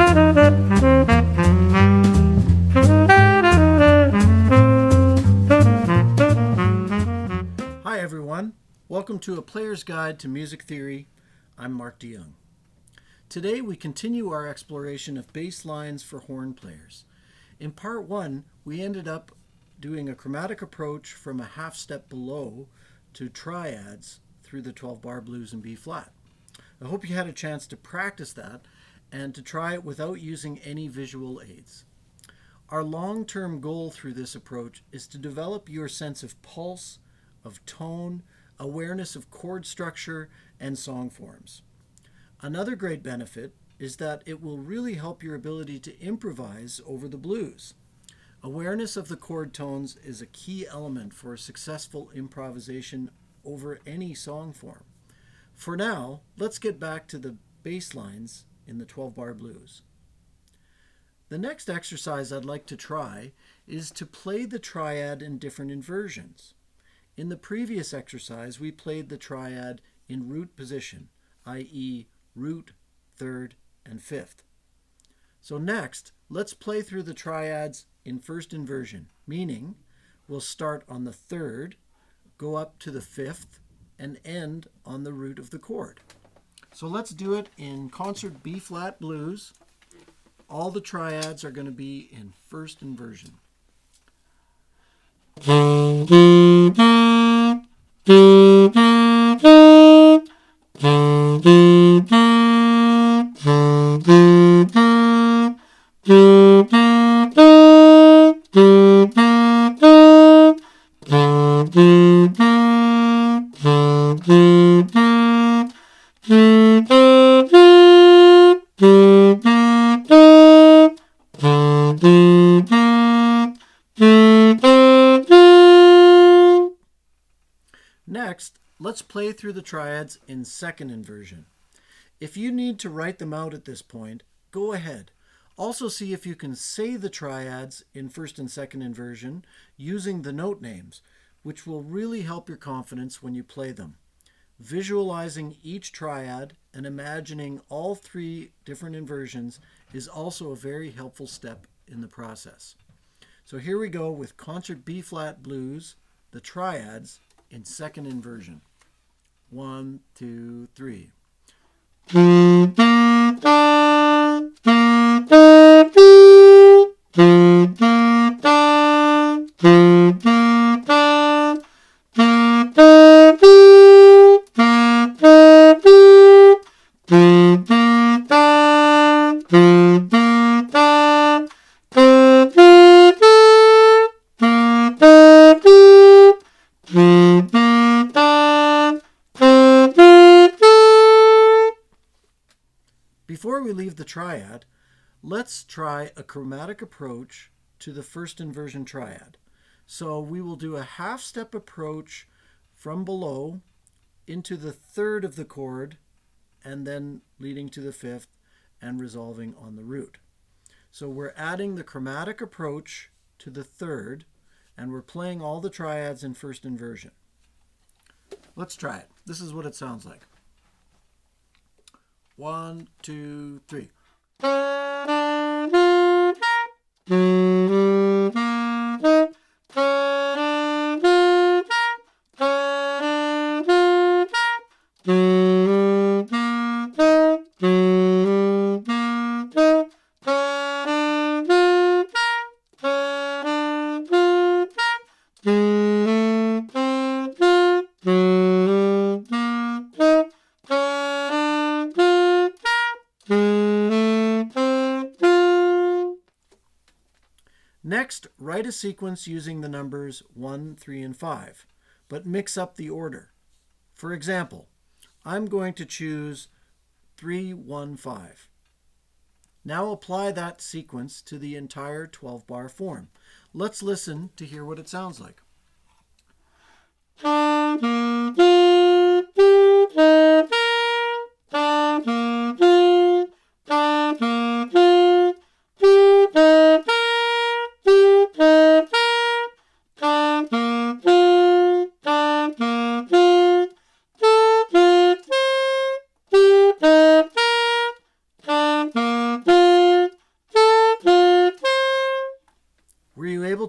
Hi everyone, welcome to A Player's Guide to Music Theory. I'm Mark Dejong. Today we continue our exploration of bass lines for horn players. In part 1, we ended up doing a chromatic approach from a half step below to triads through the 12-bar blues in B flat. I hope you had a chance to practice that and to try it without using any visual aids. Our long-term goal through this approach is to develop your sense of pulse, of tone, awareness of chord structure, and song forms. Another great benefit is that it will really help your ability to improvise over the blues. Awareness of the chord tones is a key element for a successful improvisation over any song form. For now, let's get back to the bass lines in the 12-bar blues. The next exercise I'd like to try is to play the triad in different inversions. In the previous exercise, we played the triad in root position, i.e. root, third, and fifth. So next, let's play through the triads in first inversion, meaning we'll start on the third, go up to the fifth, and end on the root of the chord. So let's do it in concert B-flat blues. All the triads are going to be in first inversion. Next, let's play through the triads in second inversion. If you need to write them out at this point, go ahead. Also see if you can say the triads in first and second inversion using the note names, which will really help your confidence when you play them. Visualizing each triad and imagining all three different inversions is also a very helpful step in the process. So here we go with concert B-flat blues, the triads in second inversion. 1, 2, 3. Before we leave the triad, let's try a chromatic approach to the first inversion triad. So we will do a half-step approach from below into the third of the chord and then leading to the fifth and resolving on the root. So we're adding the chromatic approach to the third and we're playing all the triads in first inversion. Let's try it. This is what it sounds like. 1, 2, 3. Next, write a sequence using the numbers 1, 3, and 5, but mix up the order. For example, I'm going to choose 3, 1, 5. Now apply that sequence to the entire 12-bar form. Let's listen to hear what it sounds like.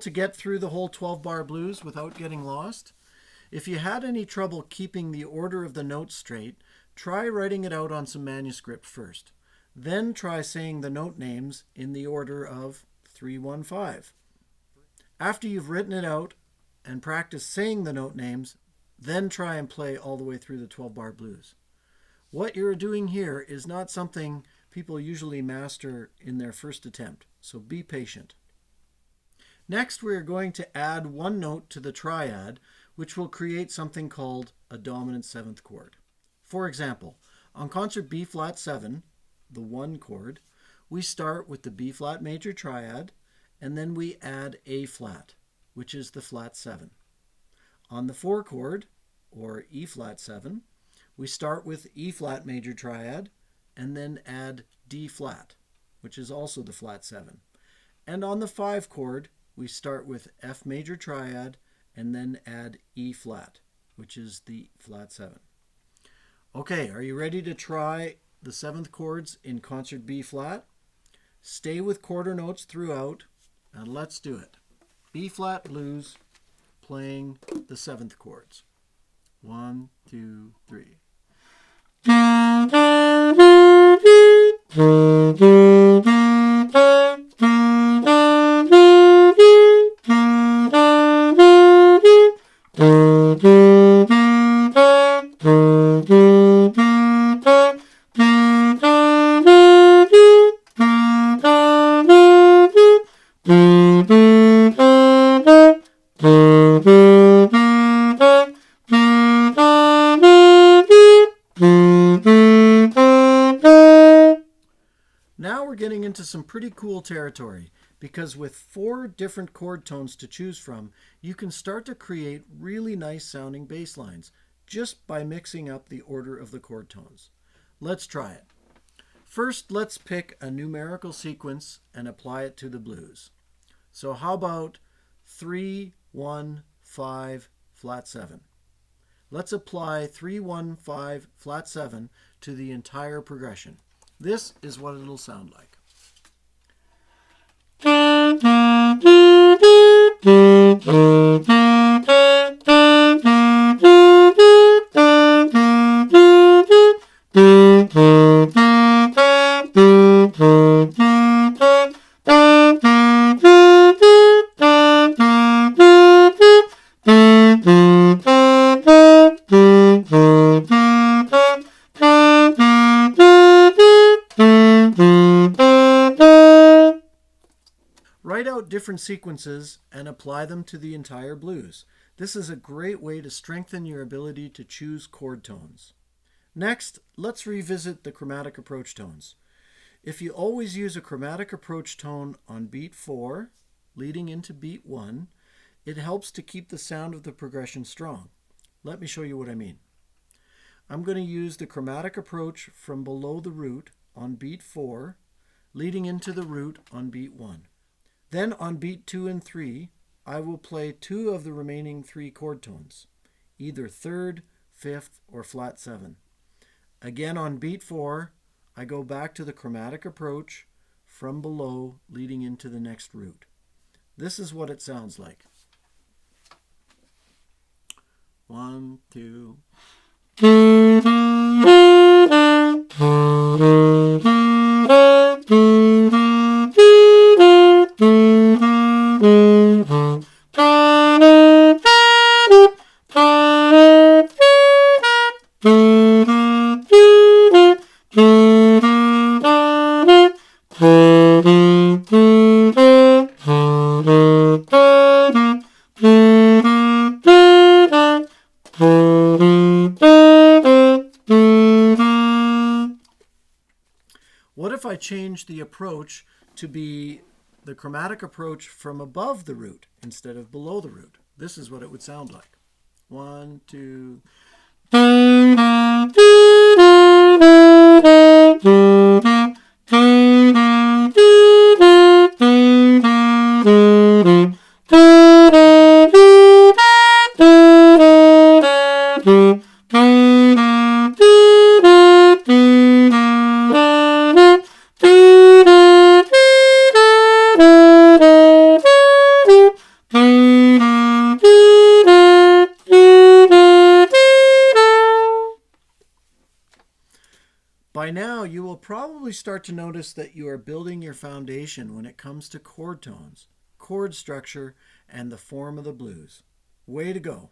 to get through the whole 12-bar blues without getting lost? If you had any trouble keeping the order of the notes straight, try writing it out on some manuscript first. Then try saying the note names in the order of 3, 1, 5. After you've written it out and practiced saying the note names, then try and play all the way through the 12-bar blues. What you're doing here is not something people usually master in their first attempt, so be patient. Next, we're going to add one note to the triad, which will create something called a dominant seventh chord. For example, on concert B flat 7, the 1 chord, we start with the B flat major triad, and then we add A flat, which is the flat 7. On the 4 chord, or E flat 7, we start with E flat major triad, and then add D flat, which is also the flat 7. And on the 5 chord, we start with F major triad, and then add E flat, which is the flat 7. Okay, are you ready to try the 7th chords in concert B flat? Stay with quarter notes throughout, and let's do it. B flat blues, playing the 7th chords. 1, 2, 3. Now we're getting into some pretty cool territory, because with 4 different chord tones to choose from, you can start to create really nice sounding bass lines just by mixing up the order of the chord tones. Let's try it. First, let's pick a numerical sequence and apply it to the blues. So how about 3, 1, 5, flat 7? Let's apply 3, 1, 5, flat 7 to the entire progression. This is what it'll sound like. Write out different sequences and apply them to the entire blues. This is a great way to strengthen your ability to choose chord tones. Next, let's revisit the chromatic approach tones. If you always use a chromatic approach tone on beat 4, leading into beat 1, it helps to keep the sound of the progression strong. Let me show you what I mean. I'm going to use the chromatic approach from below the root on beat 4, leading into the root on beat 1. Then on beat 2 and 3, I will play 2 of the remaining 3 chord tones, either 3rd, 5th, or flat 7. Again on beat 4, I go back to the chromatic approach from below leading into the next root. This is what it sounds like. 1, 2. What if I change the approach to be the chromatic approach from above the root instead of below the root? This is what it would sound like. 1, 2. By now, you will probably start to notice that you are building your foundation when it comes to chord tones, chord structure, and the form of the blues. Way to go!